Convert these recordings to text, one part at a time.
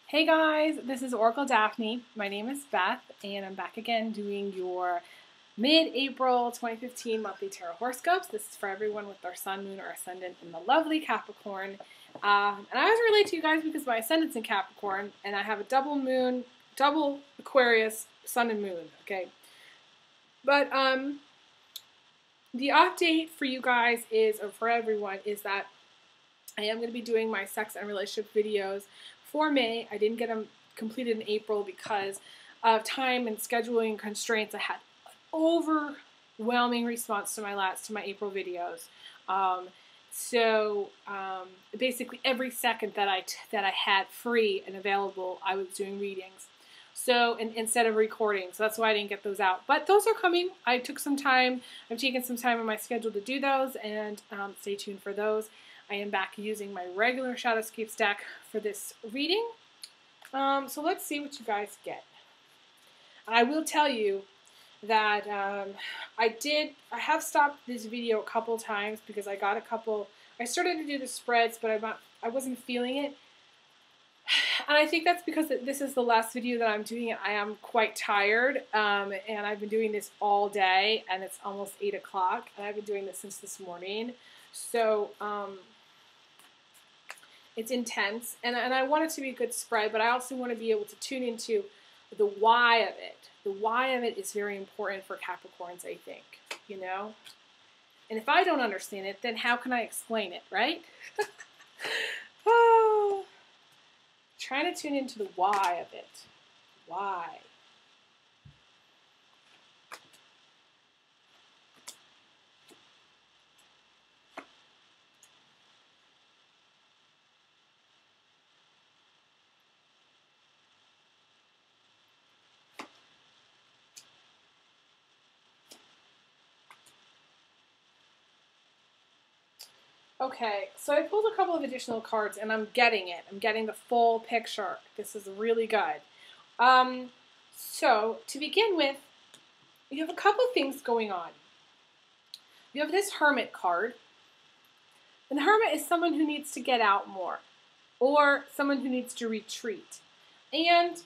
Hey guys, this is Oracle Daphne. My name is Beth, and I'm back again doing your mid-April 2015 monthly tarot horoscopes. This is for everyone with their sun, moon, or ascendant in the lovely Capricorn. And I always relate to you guys because my ascendant's in Capricorn, and I have a double moon, double Aquarius, sun and moon, okay? But the update for you guys is, or for everyone, is that I am going to be doing my sex and relationship videos for May. I didn't get them completed in April because of time and scheduling constraints. I had an overwhelming response to my April videos. Basically every second that I had free and available, I was doing readings. So instead of recording, so that's why I didn't get those out. But those are coming. I took some time. I've taken some time in my schedule to do those, and stay tuned for those. I am back using my regular Shadowscape stack for this reading. So let's see what you guys get. I will tell you that I have stopped this video a couple times because I started to do the spreads, but I wasn't feeling it. And I think that's because this is the last video that I'm doing it. I am quite tired, and I've been doing this all day, and it's almost 8 o'clock, and I've been doing this since this morning. So, it's intense, and I want it to be a good spread, but I also want to be able to tune into the why of it. The why of it is very important for Capricorns, I think, you know? And if I don't understand it, then how can I explain it, right? Oh, trying to tune into the why of it. Why? Okay, so I pulled a couple of additional cards, and I'm getting it. I'm getting the full picture. This is really good. So, to begin with, you have a couple of things going on. You have this Hermit card. And the Hermit is someone who needs to get out more, or someone who needs to retreat. And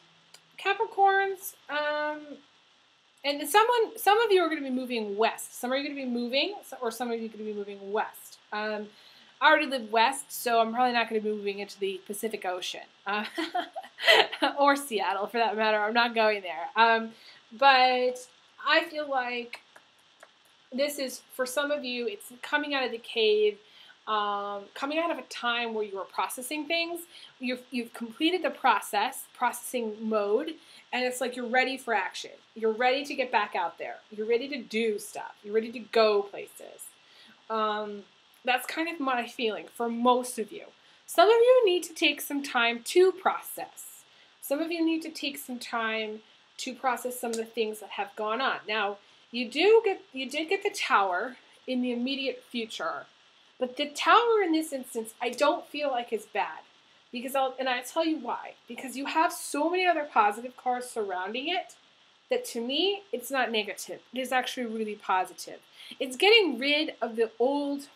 Capricorns, and some of you are going to be moving west. Some are going to be moving, or some of you are going to be moving west. I already live west, so I'm probably not going to be moving into the Pacific Ocean. Or Seattle, for that matter. I'm not going there. But I feel like this is, for some of you, it's coming out of the cave, coming out of a time where you were processing things. You've completed the processing mode, and it's like you're ready for action. You're ready to get back out there. You're ready to do stuff. You're ready to go places. That's kind of my feeling for most of you. Some of you need to take some time to process. Some of you need to take some time to process some of the things that have gone on. Now, you did get the Tower in the immediate future, but the Tower in this instance, I don't feel like is bad. I'll tell you why. Because you have so many other positive cards surrounding it that, to me, it's not negative. It is actually really positive. It's getting rid of the old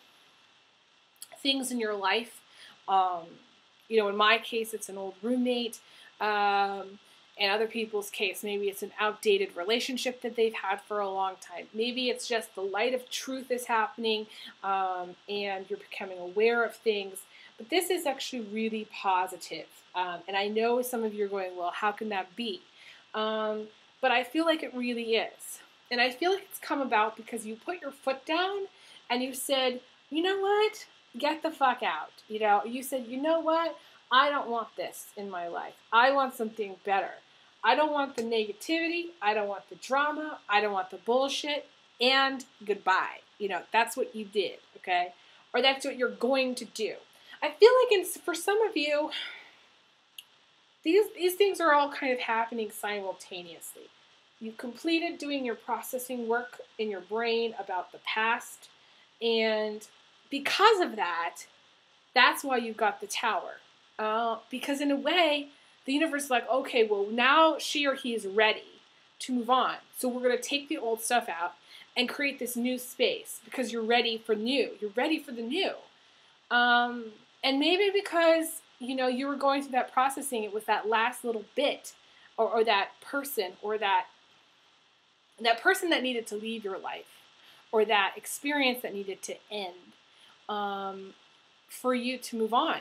things in your life. You know, in my case, it's an old roommate. In other people's case, maybe it's an outdated relationship that they've had for a long time. Maybe it's just the light of truth is happening, and you're becoming aware of things. But this is actually really positive. And I know some of you are going, well, how can that be? But I feel like it really is. And I feel like it's come about because you put your foot down and you said, you know what? Get the fuck out. You know, you said, you know what? I don't want this in my life. I want something better. I don't want the negativity. I don't want the drama. I don't want the bullshit. And goodbye. You know, that's what you did, okay? Or that's what you're going to do. I feel like for some of you, these things are all kind of happening simultaneously. You've completed doing your processing work in your brain about the past, and because of that, that's why you've got the Tower. Because in a way, the universe is like, okay, well, now she or he is ready to move on. So we're going to take the old stuff out and create this new space because you're ready for new. You're ready for the new. And maybe because you know, you were going through that processing, it was that last little bit, or that person, or that person that needed to leave your life, or that experience that needed to end, for you to move on.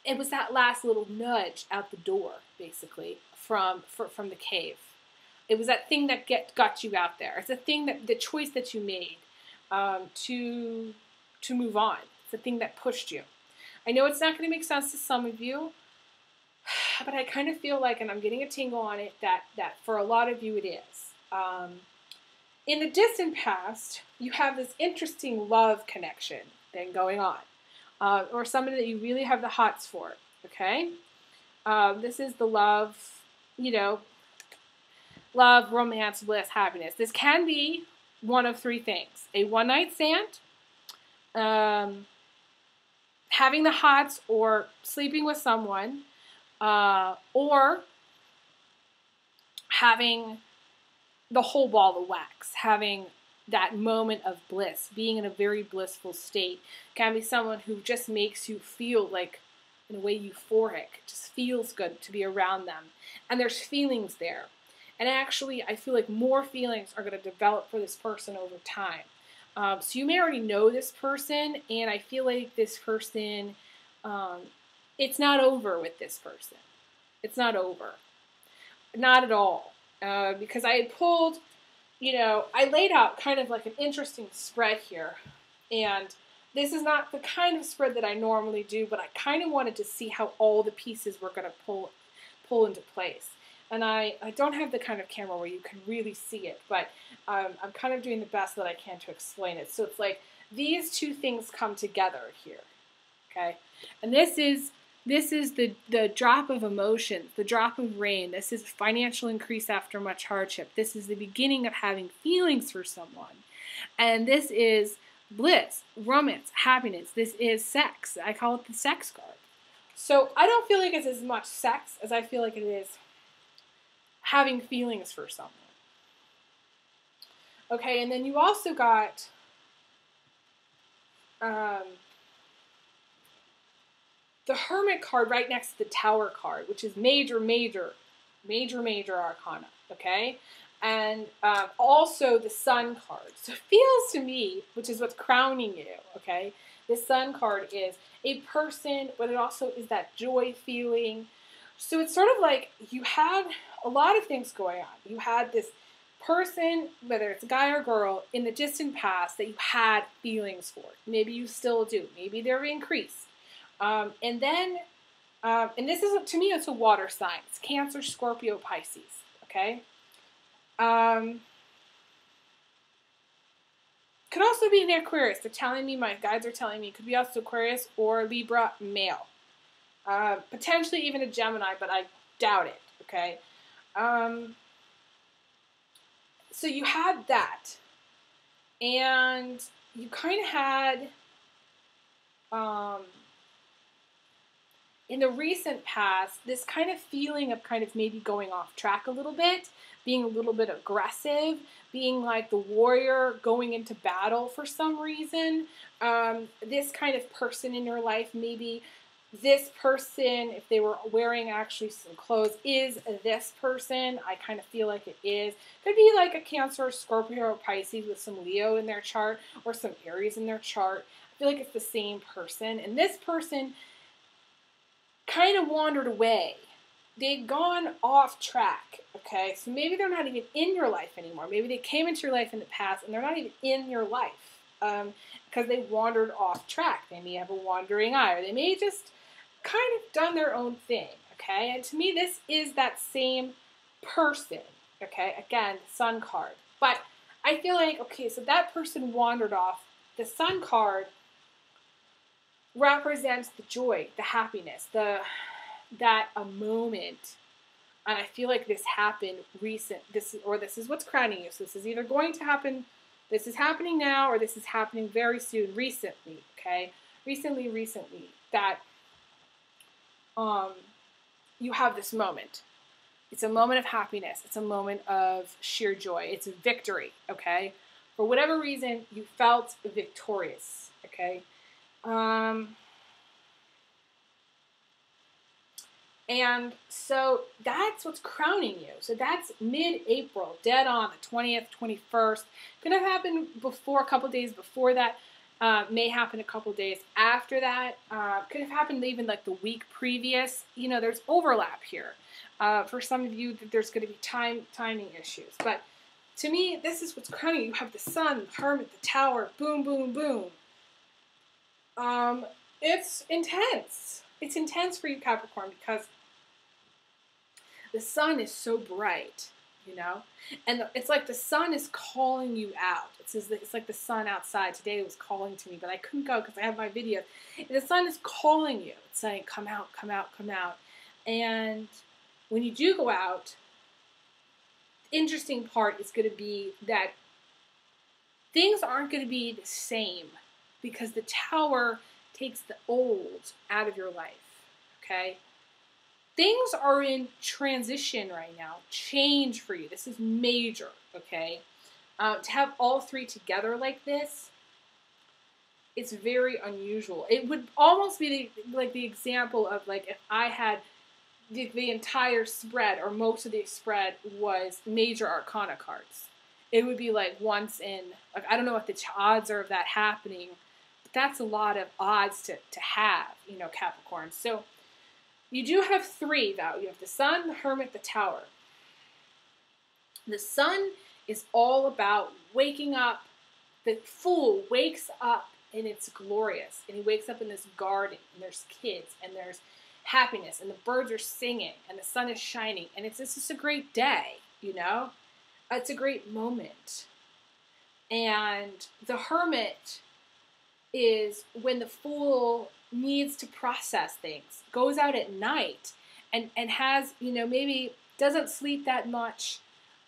It was that last little nudge out the door, basically, from the cave. It was that thing that got you out there. It's the choice that you made, to move on. It's the thing that pushed you. I know it's not going to make sense to some of you, but I kind of feel like, and I'm getting a tingle on it, that for a lot of you it is. In the distant past, you have this interesting love connection thing going on, or somebody that you really have the hots for, okay? This is the love, you know, love, romance, bliss, happiness. This can be one of three things: a one-night stand, having the hots or sleeping with someone, or having the whole ball of wax, having that moment of bliss, being in a very blissful state. Can be someone who just makes you feel like, in a way, euphoric. It just feels good to be around them. And there's feelings there. And actually, I feel like more feelings are going to develop for this person over time. So you may already know this person, and I feel like this person, it's not over with this person. It's not over. Not at all. Because I had pulled, you know, I laid out kind of like an interesting spread here. And this is not the kind of spread that I normally do, but I kind of wanted to see how all the pieces were going to pull into place. And I don't have the kind of camera where you can really see it, but I'm kind of doing the best that I can to explain it. So it's like these two things come together here, okay? And this is the drop of emotions, the drop of rain. This is financial increase after much hardship. This is the beginning of having feelings for someone. And this is bliss, romance, happiness. This is sex. I call it the sex card. So I don't feel like it's as much sex as I feel like it is having feelings for someone. Okay, and then you also got the Hermit card right next to the Tower card, which is major arcana, okay? And also the Sun card. So it feels to me, which is what's crowning you, okay? The Sun card is a person, but it also is that joy feeling. So it's sort of like you had a lot of things going on. You had this person, whether it's a guy or girl, in the distant past that you had feelings for. Maybe you still do. Maybe they're increased. And then, and this is, to me, it's a water sign. It's Cancer, Scorpio, Pisces, okay? Could also be an Aquarius. They're telling me, my guides are telling me, it could be also Aquarius or Libra male. Potentially even a Gemini, but I doubt it, okay? So you had that. And you kind of had, in the recent past, this kind of feeling of kind of maybe going off track a little bit, being a little bit aggressive, being like the warrior going into battle for some reason. This kind of person in your life, maybe this person, if they were wearing actually some clothes, is this person. I kind of feel like it is. Could be like a Cancer, Scorpio, or Pisces with some Leo in their chart or some Aries in their chart. I feel like it's the same person. And this person kind of wandered away. They'd gone off track, okay? So maybe they're not even in your life anymore. Maybe they came into your life in the past and they're not even in your life because they wandered off track. They may have a wandering eye, or they may just kind of done their own thing, okay? And to me, this is that same person, okay? Again, the Sun card. But I feel like, okay, so that person wandered off. The Sun card represents the joy, the happiness, that a moment. And I feel like this happened this is what's crowning you. So this is either going to happen, this is happening now, or this is happening very soon, recently, okay? Recently, that you have this moment. It's a moment of happiness. It's a moment of sheer joy. It's a victory, okay? For whatever reason, you felt victorious, okay? And so that's what's crowning you. So that's mid-April, dead on the 20th, 21st. Could have happened before, a couple days before that. May happen a couple days after that. Could have happened even like the week previous. You know, there's overlap here. For some of you, there's going to be timing issues. But to me, this is what's crowning you. You have the Sun, the Hermit, the Tower, boom, boom, boom. It's intense. It's intense for you, Capricorn, because the sun is so bright, you know? And it's like the sun is calling you out. It's like the sun outside. Today it was calling to me, but I couldn't go because I have my video. And the sun is calling you. It's saying, come out, come out, come out. And when you do go out, the interesting part is going to be that things aren't going to be the same because the Tower takes the old out of your life, okay? Things are in transition right now, change for you. This is major, okay? To have all three together like this, it's very unusual. It would almost be like the example of like if I had the entire spread or most of the spread was major arcana cards. It would be like once in, like I don't know what the odds are of that happening, but that's a lot of odds to have, you know, Capricorn. So you do have three, though. You have the Sun, the Hermit, the Tower. The Sun is all about waking up. The Fool wakes up and it's glorious. And he wakes up in this garden and there's kids and there's happiness and the birds are singing and the sun is shining. And it's just a great day, you know? It's a great moment. And the Hermit is when the Fool needs to process things, goes out at night and has, you know, maybe doesn't sleep that much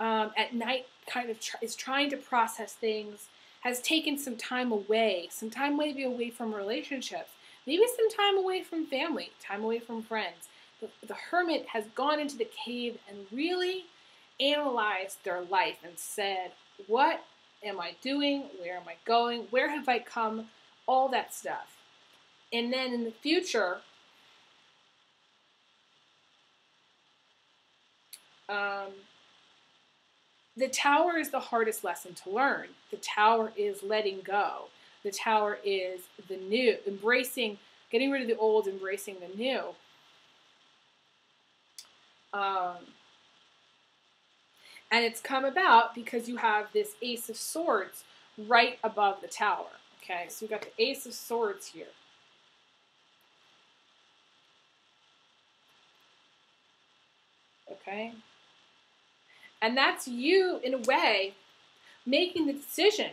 at night, kind of is trying to process things, has taken some time maybe away from relationships, maybe some time away from family, time away from friends. The Hermit has gone into the cave and really analyzed their life and said, what am I doing? Where am I going? Where have I come? All that stuff. And then in the future, the Tower is the hardest lesson to learn. The Tower is letting go. The Tower is the new, embracing, getting rid of the old, embracing the new. And it's come about because you have this Ace of Swords right above the Tower. Okay, so we've got the Ace of Swords here. Okay? And that's you, in a way, making the decision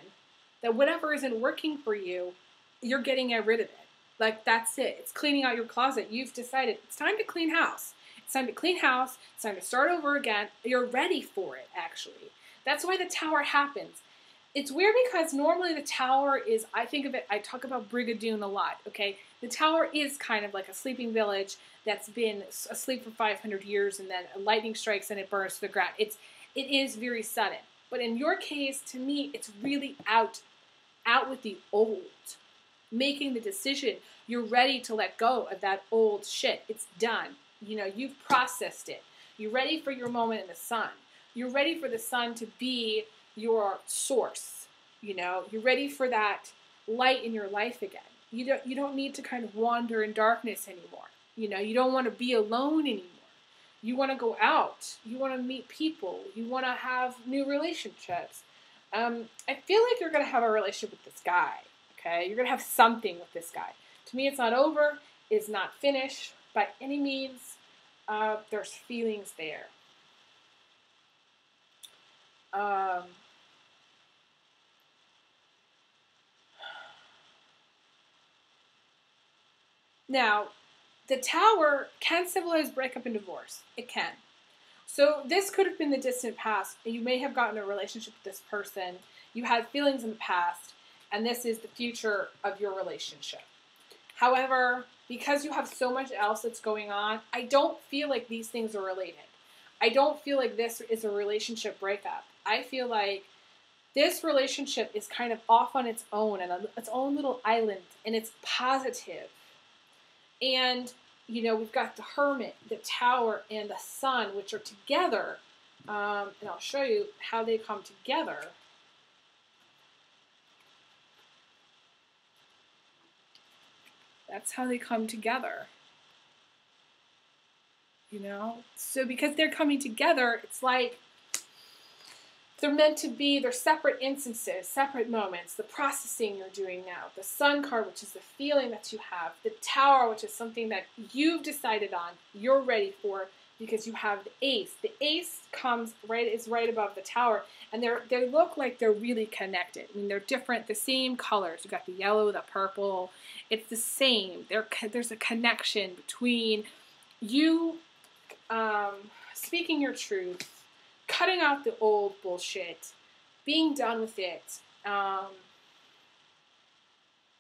that whatever isn't working for you, you're getting rid of it. Like, that's it. It's cleaning out your closet. You've decided it's time to clean house. It's time to clean house. It's time to start over again. You're ready for it, actually. That's why the Tower happens. It's weird because normally the Tower is, I think of it, I talk about Brigadoon a lot, okay? The Tower is kind of like a sleeping village that's been asleep for 500 years and then lightning strikes and it burns to the ground. It is very sudden. But in your case, to me, it's really out with the old. Making the decision, you're ready to let go of that old shit. It's done. You know, you've processed it. You're ready for your moment in the sun. You're ready for the sun to be your source. You know, you're ready for that light in your life again. You don't need to kind of wander in darkness anymore. You know, you don't want to be alone anymore. You want to go out. You want to meet people. You want to have new relationships. I feel like you're going to have a relationship with this guy. Okay, you're going to have something with this guy. To me, it's not over. It's not finished by any means. There's feelings there. Now, the Tower can symbolize breakup and divorce. It can. So this could have been the distant past. You may have gotten a relationship with this person. You had feelings in the past, and this is the future of your relationship. However, because you have so much else that's going on, I don't feel like these things are related. I don't feel like this is a relationship breakup. I feel like this relationship is kind of off on its own and its own little island, and it's positive. And you know, we've got the Hermit, the Tower, and the Sun, which are together. And I'll show you how they come together. That's how they come together. You know? So because they're coming together, it's like they're meant to be, they're separate instances, separate moments. The processing you're doing now. The Sun card, which is the feeling that you have. The Tower, which is something that you've decided on, you're ready for, because you have the Ace. The Ace comes is right above the Tower, and they look like they're really connected. I mean, they're different, the same colors. You've got the yellow, the purple. It's the same. There's a connection between you speaking your truth, cutting out the old bullshit, being done with it,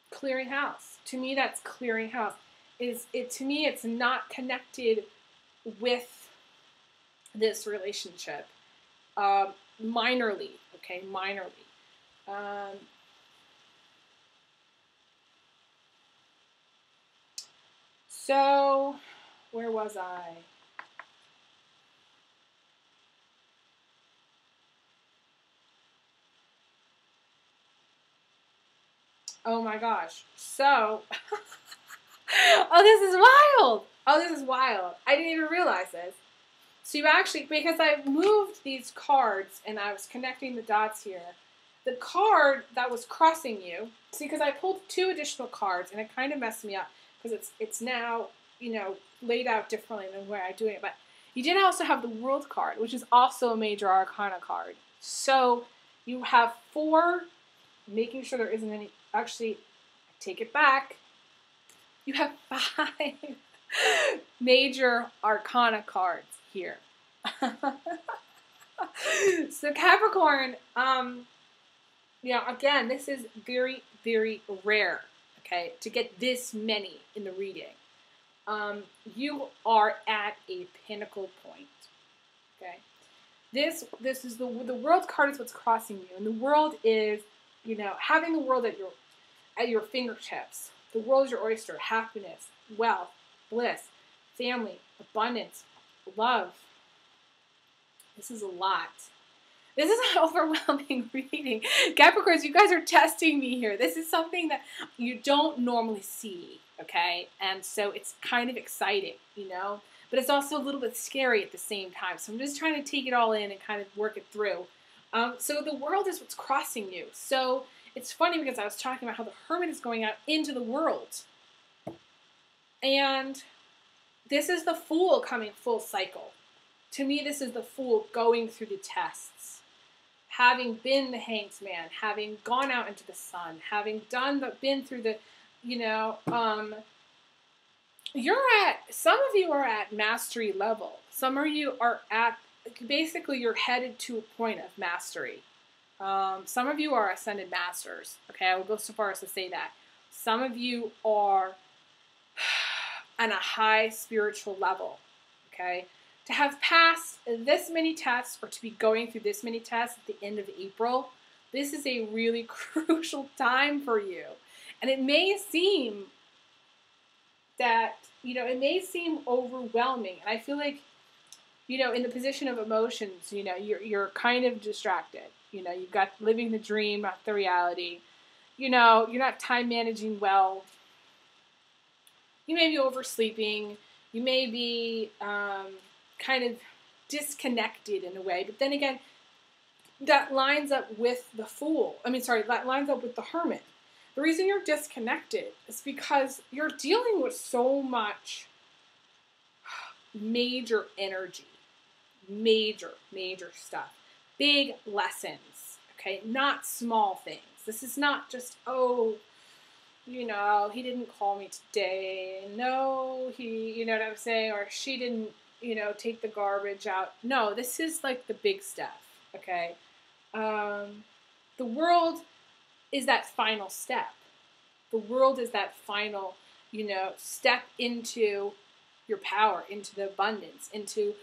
clearing house. To me, that's clearing house. To me, it's not connected with this relationship, minorly, okay, minorly. So, where was I? Oh my gosh. So, oh, this is wild. Oh, this is wild. I didn't even realize this. So you actually, because I moved these cards and I was connecting the dots here, the card that was crossing you, see, because I pulled 2 additional cards and it kind of messed me up because it's now, you know, laid out differently than where I'm doing it. But you did also have the World card, which is also a major arcana card. So you have 4, making sure there isn't any, actually, I take it back. You have 5 major arcana cards here. So Capricorn, you know, again, this is very, very rare, okay, to get this many in the reading. You are at a pinnacle point, okay? This is the World card is what's crossing you, and the world is, you know, having the world at your fingertips. The world is your oyster. Happiness, wealth, bliss, family, abundance, love. This is a lot. This is an overwhelming reading. Capricorns, you guys are testing me here. This is something that you don't normally see, okay? And so it's kind of exciting, you know? But it's also a little bit scary at the same time. So I'm just trying to take it all in and kind of work it through. So the world is what's crossing you. So it's funny because I was talking about how the Hermit is going out into the world. And this is the Fool coming full cycle. To me, this is the Fool going through the tests. Having been the Hanged Man, having gone out into the sun, having been through the, you know, some of you are at mastery level. Some of you are at, basically you're headed to a point of mastery. Some of you are ascended masters. Okay, I will go so far as to say that. Some of you are on a high spiritual level. Okay, to have passed this many tests or to be going through this many tests at the end of April, this is a really crucial time for you. And it may seem that, you know, it may seem overwhelming. And I feel like, you know, in the position of emotions, you know, you're kind of distracted. You know, you've got living the dream, not the reality. You know, you're not time managing well. You may be oversleeping. You may be kind of disconnected in a way. But then again, that lines up with the Fool. That lines up with the Hermit. The reason you're disconnected is because you're dealing with so much major energy. Major stuff. Big lessons, okay? Not small things. This is not just, oh, you know, he didn't call me today. No, you know what I'm saying? Or she didn't, you know, take the garbage out. No, this is like the big stuff, okay? The world is that final step. The world is that final, you know, step into your power, into the abundance, into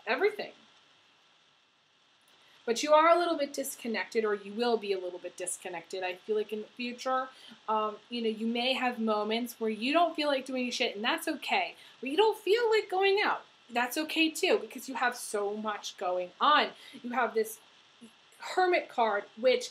everything. But you are a little bit disconnected, or you will be a little bit disconnected. I feel like in the future, you may have moments where you don't feel like doing shit, and that's okay. But you don't feel like going out. That's okay too, because you have so much going on. You have this Hermit card, which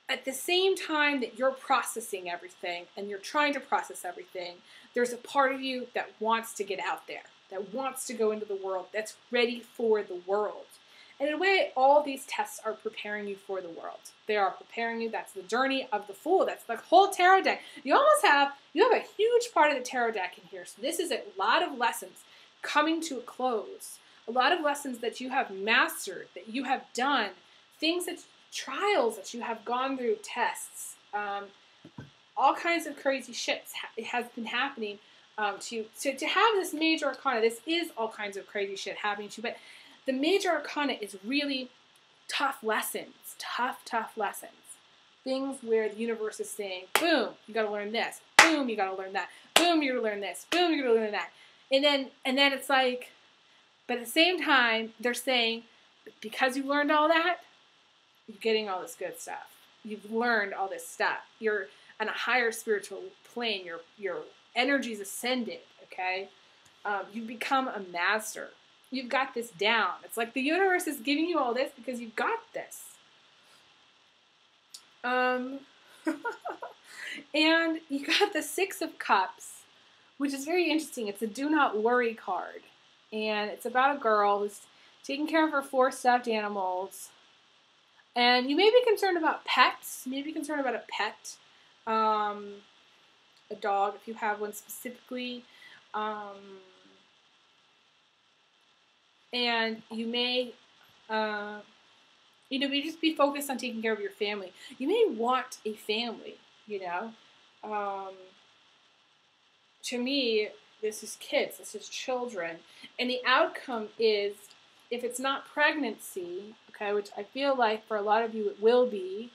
at the same time that you're processing everything and you're trying to process everything, there's a part of you that wants to get out there, that wants to go into the world, that's ready for the world. And in a way, all these tests are preparing you for the world. They are preparing you. That's the journey of the Fool. That's the whole tarot deck. You have a huge part of the tarot deck in here. So this is a lot of lessons coming to a close. A lot of lessons that you have mastered, that you have done, things that trials that you have gone through, tests, all kinds of crazy shit has been happening to have this major arcana. This is all kinds of crazy shit happening to you, but the major arcana is really tough lessons, tough lessons. Things where the universe is saying, boom, you got to learn this. Boom, you got to learn that. Boom, you're going to learn this. Boom, you're going to learn that. And then it's like, but at the same time, they're saying, because you learned all that, you're getting all this good stuff. You've learned all this stuff. You're on a higher spiritual plane. Your energy's ascended, okay? You've become a master. You've got this down. It's like the universe is giving you all this because you've got this. And you got the Six of Cups, which is very interesting. It's a do not worry card. And it's about a girl who's taking care of her 4 stuffed animals. And you may be concerned about pets. You may be concerned about a pet. A dog, if you have one specifically. And you may, you just be focused on taking care of your family. You may want a family, To me, this is kids, this is children. And the outcome is, if it's not pregnancy, okay, which I feel like for a lot of you it will be,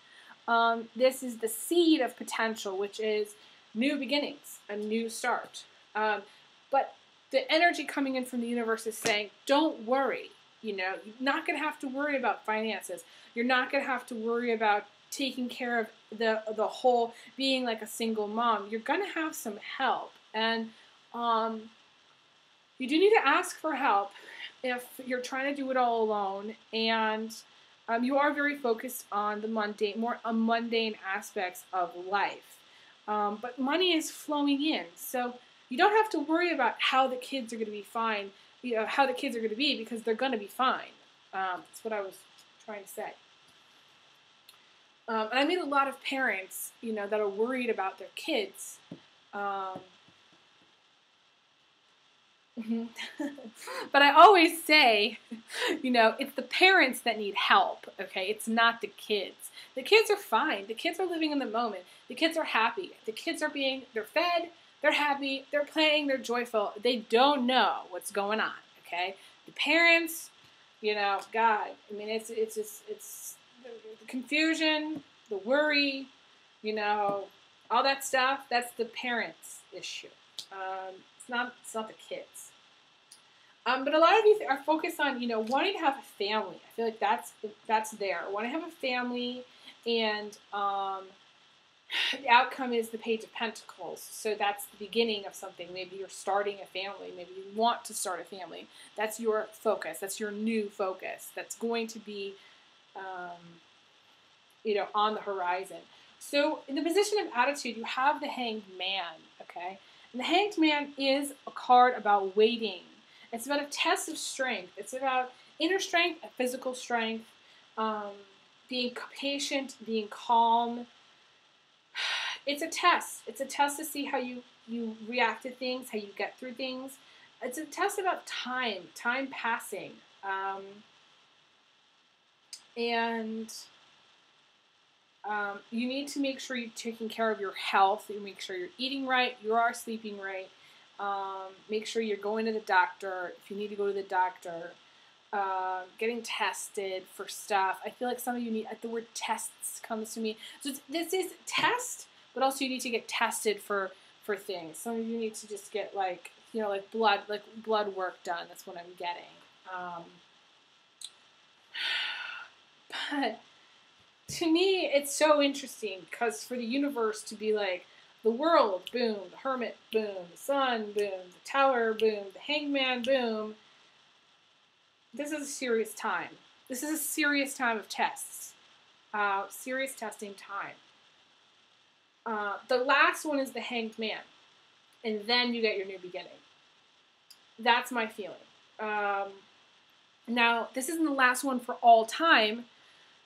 this is the seed of potential, which is new beginnings, a new start. But the energy coming in from the universe is saying, don't worry. You're not going to have to worry about finances. You're not going to have to worry about taking care of the whole, being like a single mom. You're going to have some help. And you do need to ask for help if you're trying to do it all alone. And you are very focused on the mundane aspects of life. But money is flowing in. So you don't have to worry about how the kids are going to be fine, how the kids are going to be, because they're going to be fine. That's what I was trying to say. And I meet a lot of parents, that are worried about their kids. But I always say, it's the parents that need help, okay? It's not the kids. The kids are fine. The kids are living in the moment. The kids are happy. The kids are they're fed, they're happy, they're playing, they're joyful. They don't know what's going on, okay? The parents, God, it's the confusion, the worry, all that stuff, that's the parents' issue. It's not the kids. But a lot of you are focused on, wanting to have a family. I feel like that's there. Wanting to have a family, and the outcome is the Page of Pentacles. So that's the beginning of something. Maybe you're starting a family. Maybe you want to start a family. That's your focus. That's your new focus. That's going to be, on the horizon. So in the position of attitude, you have the Hanged Man, okay? And the Hanged Man is a card about waiting. It's about a test of strength. It's about inner strength and physical strength, being patient, being calm. It's a test. It's a test to see how you react to things, how you get through things. It's a test about time passing. You need to make sure you're taking care of your health. You make sure you're eating right. You are sleeping right. Make sure you're going to the doctor if you need to go to the doctor. Getting tested for stuff. I feel like some of you need, the word tests comes to me. So this is test, but also you need to get tested for things. Some of you need to just get like blood work done. That's what I'm getting. But to me, it's so interesting because for the universe to be like, the world, boom, the hermit, boom, the sun, boom, the tower, boom, the hangman, boom. This is a serious time. This is a serious time of tests. Serious testing time. The last one is the hanged man. And then you get your new beginning. That's my feeling. Now, this isn't the last one for all time.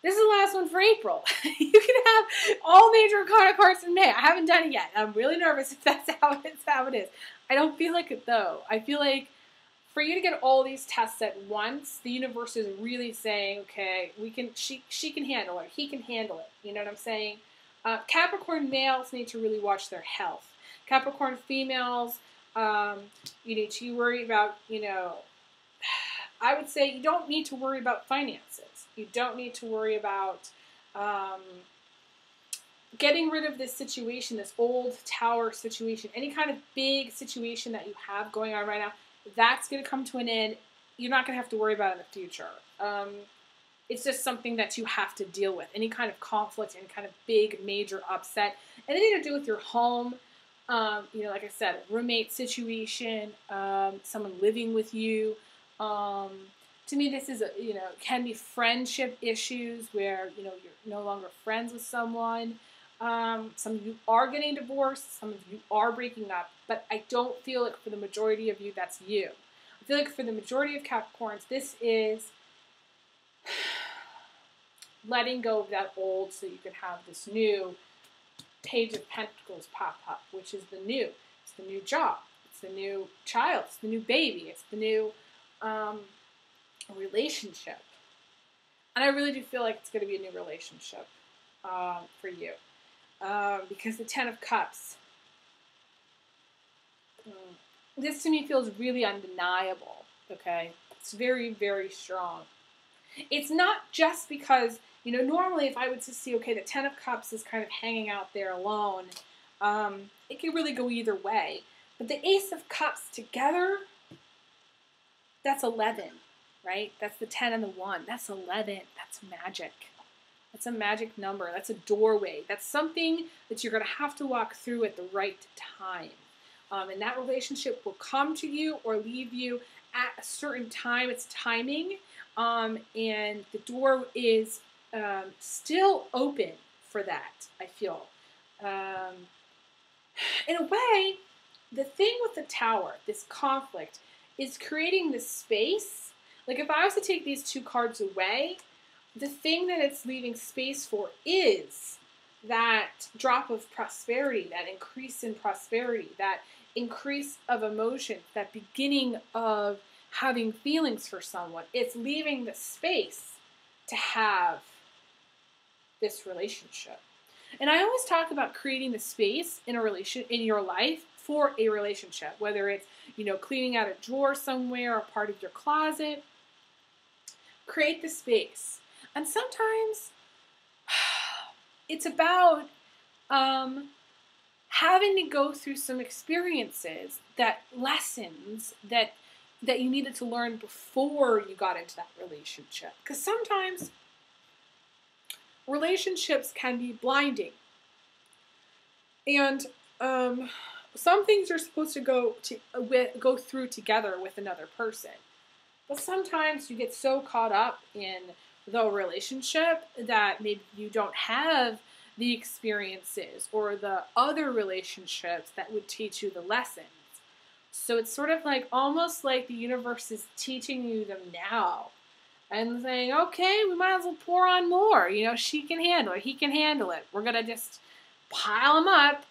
This is the last one for April. You can have all major arcana cards in May. I haven't done it yet. I'm really nervous if that's how it is. I don't feel like it, though. I feel like for you to get all these tests at once, the universe is really saying, okay, she can handle it. He can handle it. You know what I'm saying? Capricorn males need to really watch their health. Capricorn females, you need to worry about, I would say you don't need to worry about finances. You don't need to worry about getting rid of this situation, this old tower situation, any kind of big situation that you have going on right now. That's going to come to an end. You're not going to have to worry about it in the future. It's just something that you have to deal with. Any kind of conflict, any kind of big, major upset. Anything to do with your home, like I said, roommate situation, someone living with you. To me, this is, can be friendship issues where, you're no longer friends with someone. Some of you are getting divorced. Some of you are breaking up. But I don't feel like for the majority of you, that's you. I feel like for the majority of Capricorns, this is letting go of that old so you can have this new Page of Pentacles pop up, which is the new. It's the new job. It's the new child. It's the new baby. It's the new relationship. And I really do feel like it's going to be a new relationship for you. Because the Ten of Cups, this to me feels really undeniable, okay? It's very, very strong. It's not just because, normally if I would just see, okay, the Ten of Cups is kind of hanging out there alone, it can really go either way. But the Ace of Cups together, that's 11, right? That's the 10 and the 1. That's 11. That's magic. That's a magic number. That's a doorway. That's something that you're going to have to walk through at the right time. And that relationship will come to you or leave you at a certain time. It's timing. And the door is still open for that, I feel. In a way, the thing with the Tower, this conflict, is creating this space. Like if I was to take these two cards away, the thing that it's leaving space for is that drop of prosperity, that increase in prosperity, that increase of emotion, that beginning of having feelings for someone. It's leaving the space to have this relationship. And I always talk about creating the space in your life for a relationship, whether it's, cleaning out a drawer somewhere or part of your closet. Create the space. And sometimes it's about having to go through some experiences, lessons that you needed to learn before you got into that relationship. Because sometimes relationships can be blinding. And some things you're supposed to go through together with another person. But sometimes you get so caught up in the relationship that maybe you don't have the experiences or the other relationships that would teach you the lessons. So it's sort of like almost like the universe is teaching you them now and saying, okay, we might as well pour on more. She can handle it. He can handle it. We're going to just pile them up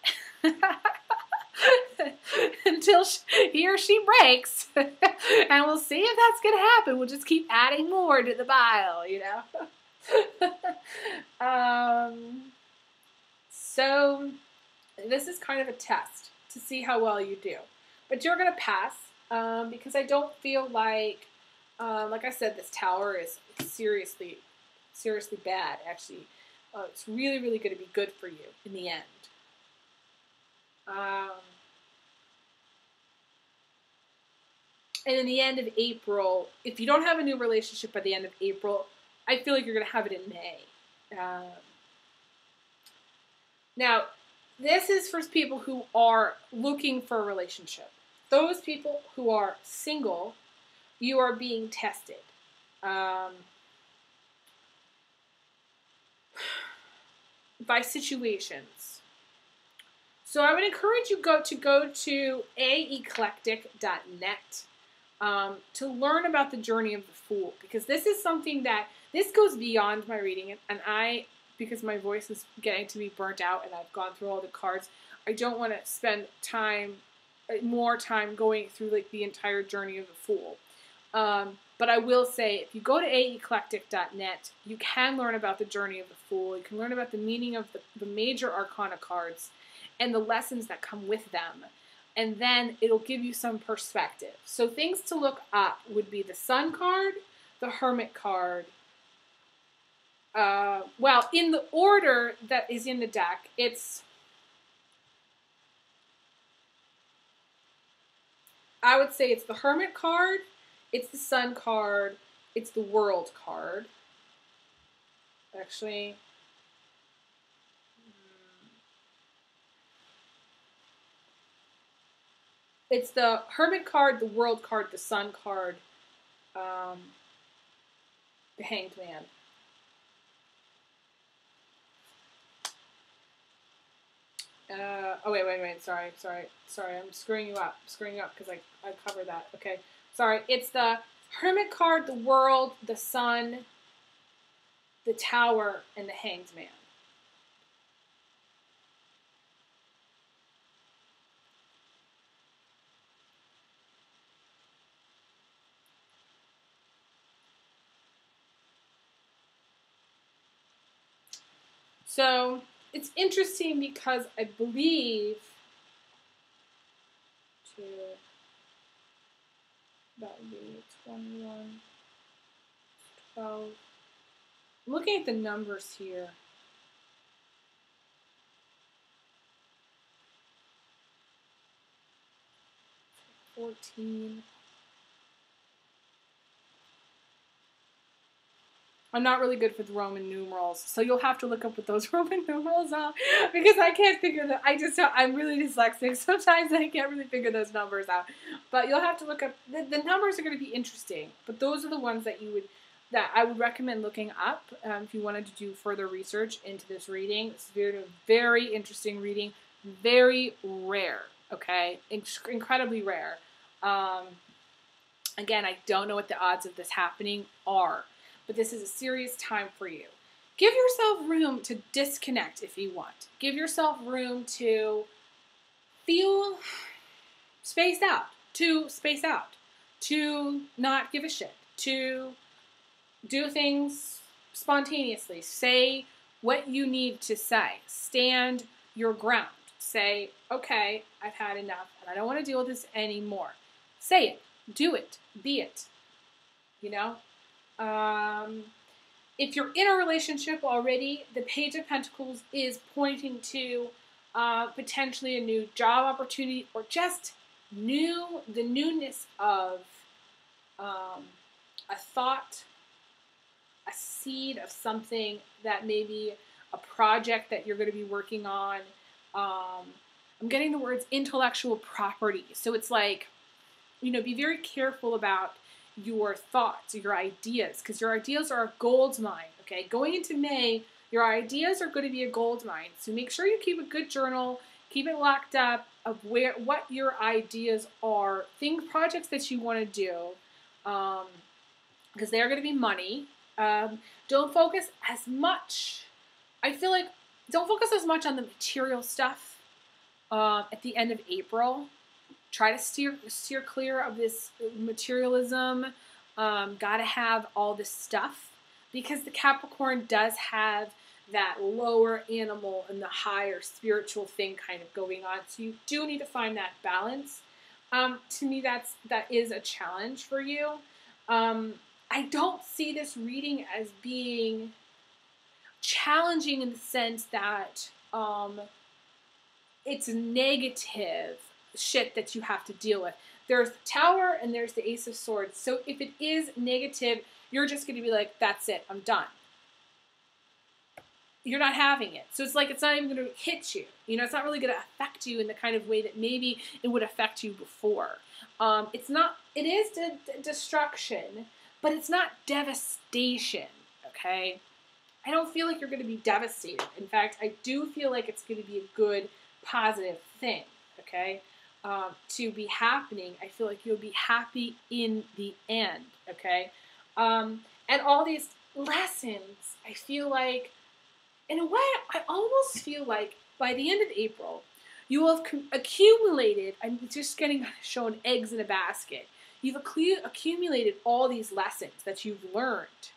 until he or she breaks. And we'll see if that's going to happen. We'll just keep adding more to the pile, So this is kind of a test to see how well you do. But you're going to pass because I don't feel like I said, this Tower is seriously bad, actually. It's really, really going to be good for you in the end. And in the end of April, if you don't have a new relationship by the end of April, I feel like you're going to have it in May. Now, this is for people who are looking for a relationship. Those people who are single, you are being tested. By situations. So I would encourage you to go to aeclectic.net to learn about the journey of the Fool, because this is something that, this goes beyond my reading, and I, because my voice is getting to be burnt out and I've gone through all the cards, I don't want to spend more time going through like the entire journey of the Fool. But I will say, if you go to aeclectic.net, you can learn about the journey of the Fool. You can learn about the meaning of the major arcana cards and the lessons that come with them. And then it'll give you some perspective. So things to look up would be the Sun card, the Hermit card. Well, in the order that is in the deck, I would say it's the Hermit card, it's the Sun card, it's the World card. Actually, it's the Hermit card, the World card, the Sun card, the Hanged Man. Oh, wait. Sorry. I'm screwing you up. Because I covered that. Okay. Sorry. It's the Hermit card, the World, the Sun, the Tower, and the Hanged Man. So it's interesting because I believe that would be 21, 12. I'm looking at the numbers here. 14. I'm not really good for the Roman numerals, so you'll have to look up what those Roman numerals are, because I can't figure them. I'm really dyslexic. Sometimes I can't really figure those numbers out. But you'll have to look up. The numbers are going to be interesting, but those are the ones that I would recommend looking up if you wanted to do further research into this reading. It's very, very interesting reading. Very rare, okay? Incredibly rare. Again, I don't know what the odds of this happening are, but this is a serious time for you. Give yourself room to disconnect if you want. Give yourself room to feel spaced out, to not give a shit, to do things spontaneously. Say what you need to say. Stand your ground. Say, okay, I've had enough and I don't want to deal with this anymore. Say it. Do it. Be it. You know? If you're in a relationship already, the Page of Pentacles is pointing to potentially a new job opportunity, or just the newness of a thought, a seed of something that may be a project that you're going to be working on. I'm getting the words intellectual property. So it's like, be very careful about your thoughts, your ideas, because your ideas are a gold mine, okay? Going into May, your ideas are going to be a gold mine. So make sure you keep a good journal, keep it locked up of what your ideas are, projects that you want to do, because they are going to be money. Don't focus as much. I feel like don't focus as much on the material stuff at the end of April. Try to steer clear of this materialism. Gotta have all this stuff, because the Capricorn does have that lower animal and the higher spiritual thing kind of going on. So you do need to find that balance. To me, that is a challenge for you. I don't see this reading as being challenging in the sense that it's negative shit that you have to deal with. There's the Tower and there's the Ace of Swords. So if it is negative, you're just going to be like, that's it, I'm done. You're not having it. So it's like it's not even going to hit you. You know, it's not really going to affect you in the kind of way that maybe it would affect you before. It's not, it is destruction, but it's not devastation, okay? I don't feel like you're going to be devastated. In fact, I do feel like it's going to be a good, positive thing, okay? To be happening, I feel like you'll be happy in the end, okay? And all these lessons, I feel like, in a way, I almost feel like by the end of April, you will have accumulated, I'm just getting shown eggs in a basket. You've accumulated all these lessons that you've learned,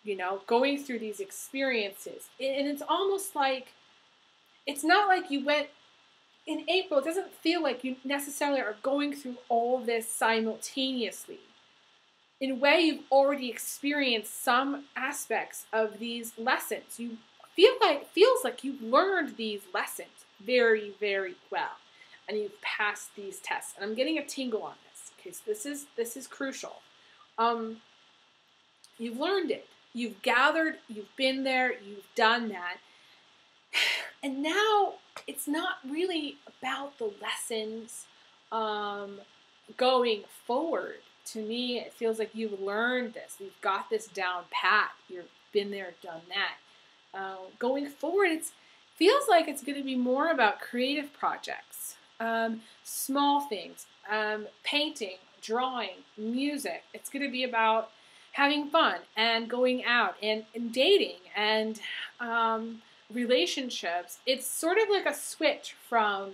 you know, going through these experiences. And it's almost like, it's not like you went, in April, it doesn't feel like you necessarily are going through all this simultaneously. In a way, you've already experienced some aspects of these lessons. You feels like you've learned these lessons very, very well, and you've passed these tests. And I'm getting a tingle on this, okay? So this is crucial. You've learned it. You've gathered. You've been there. You've done that. And now it's not really about the lessons going forward. To me, it feels like you've learned this. You've got this down pat. You've been there, done that. Going forward, it feels like it's going to be more about creative projects, small things, painting, drawing, music. It's going to be about having fun and going out and dating and relationships. It's sort of like a switch from,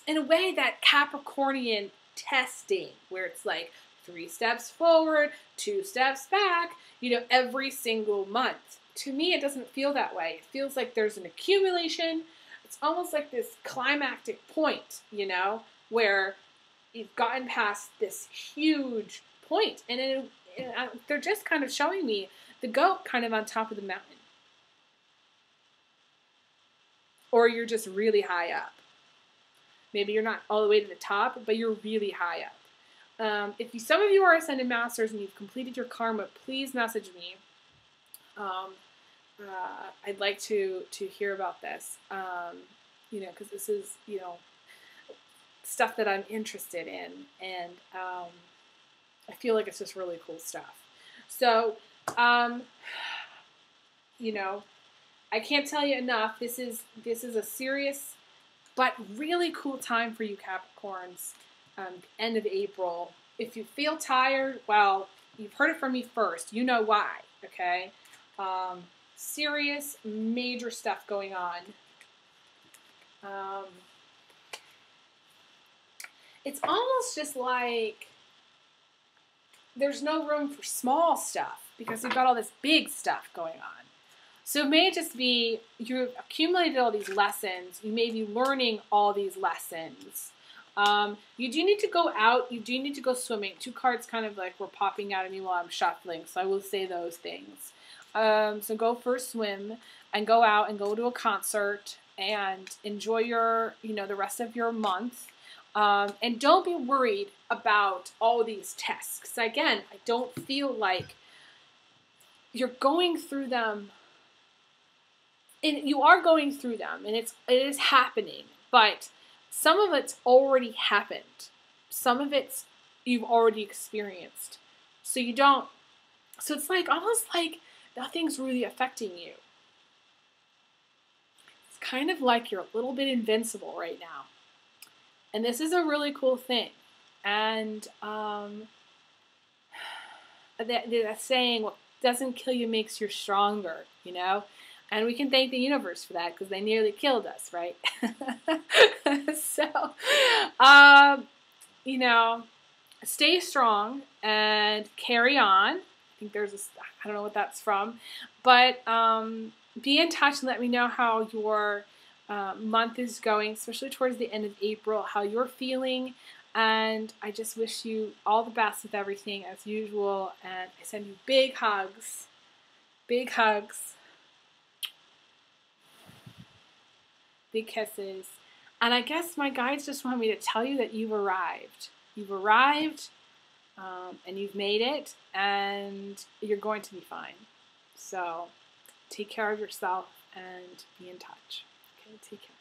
in a way, that Capricornian testing where it's like 3 steps forward, 2 steps back, you know, every single month. To me, it doesn't feel that way. It feels like there's an accumulation. It's almost like this climactic point, you know, where you've gotten past this huge point. And they're just kind of showing me the goat kind of on top of the mountain. Or you're just really high up. Maybe you're not all the way to the top, but you're really high up. Some of you are Ascended Masters and you've completed your karma, please message me. I'd like to hear about this, you know, because this is, you know, stuff that I'm interested in, and I feel like it's just really cool stuff. So, you know, I can't tell you enough. This is a serious but really cool time for you Capricorns. End of April. If you feel tired, well, you've heard it from me first. You know why, okay? Serious, major stuff going on. It's almost just like there's no room for small stuff because you've got all this big stuff going on. So it may just be you've accumulated all these lessons. You may be learning all these lessons. You do need to go out. You do need to go swimming. 2 cards kind of like were popping out at me while I'm shuffling, so I will say those things. So go for a swim and go out and go to a concert and enjoy your, you know, the rest of your month. And don't be worried about all these tests. Because again, I don't feel like you're going through them. And you are going through them, and it is happening. But some of it's already happened. Some of it's you've already experienced. So you don't. So it's like almost like nothing's really affecting you. It's kind of like you're a little bit invincible right now. And this is a really cool thing. And that saying, what doesn't kill you makes you stronger, you know? And we can thank the universe for that because they nearly killed us, right? So, you know, stay strong and carry on. I think there's I don't know what that's from. But be in touch and let me know how your month is going, especially towards the end of April, how you're feeling. And I just wish you all the best with everything as usual. And I send you big hugs. Big hugs. Big kisses. And I guess my guides just want me to tell you that you've arrived. You've arrived. and you've made it, and you're going to be fine. So take care of yourself and be in touch. Okay, take care.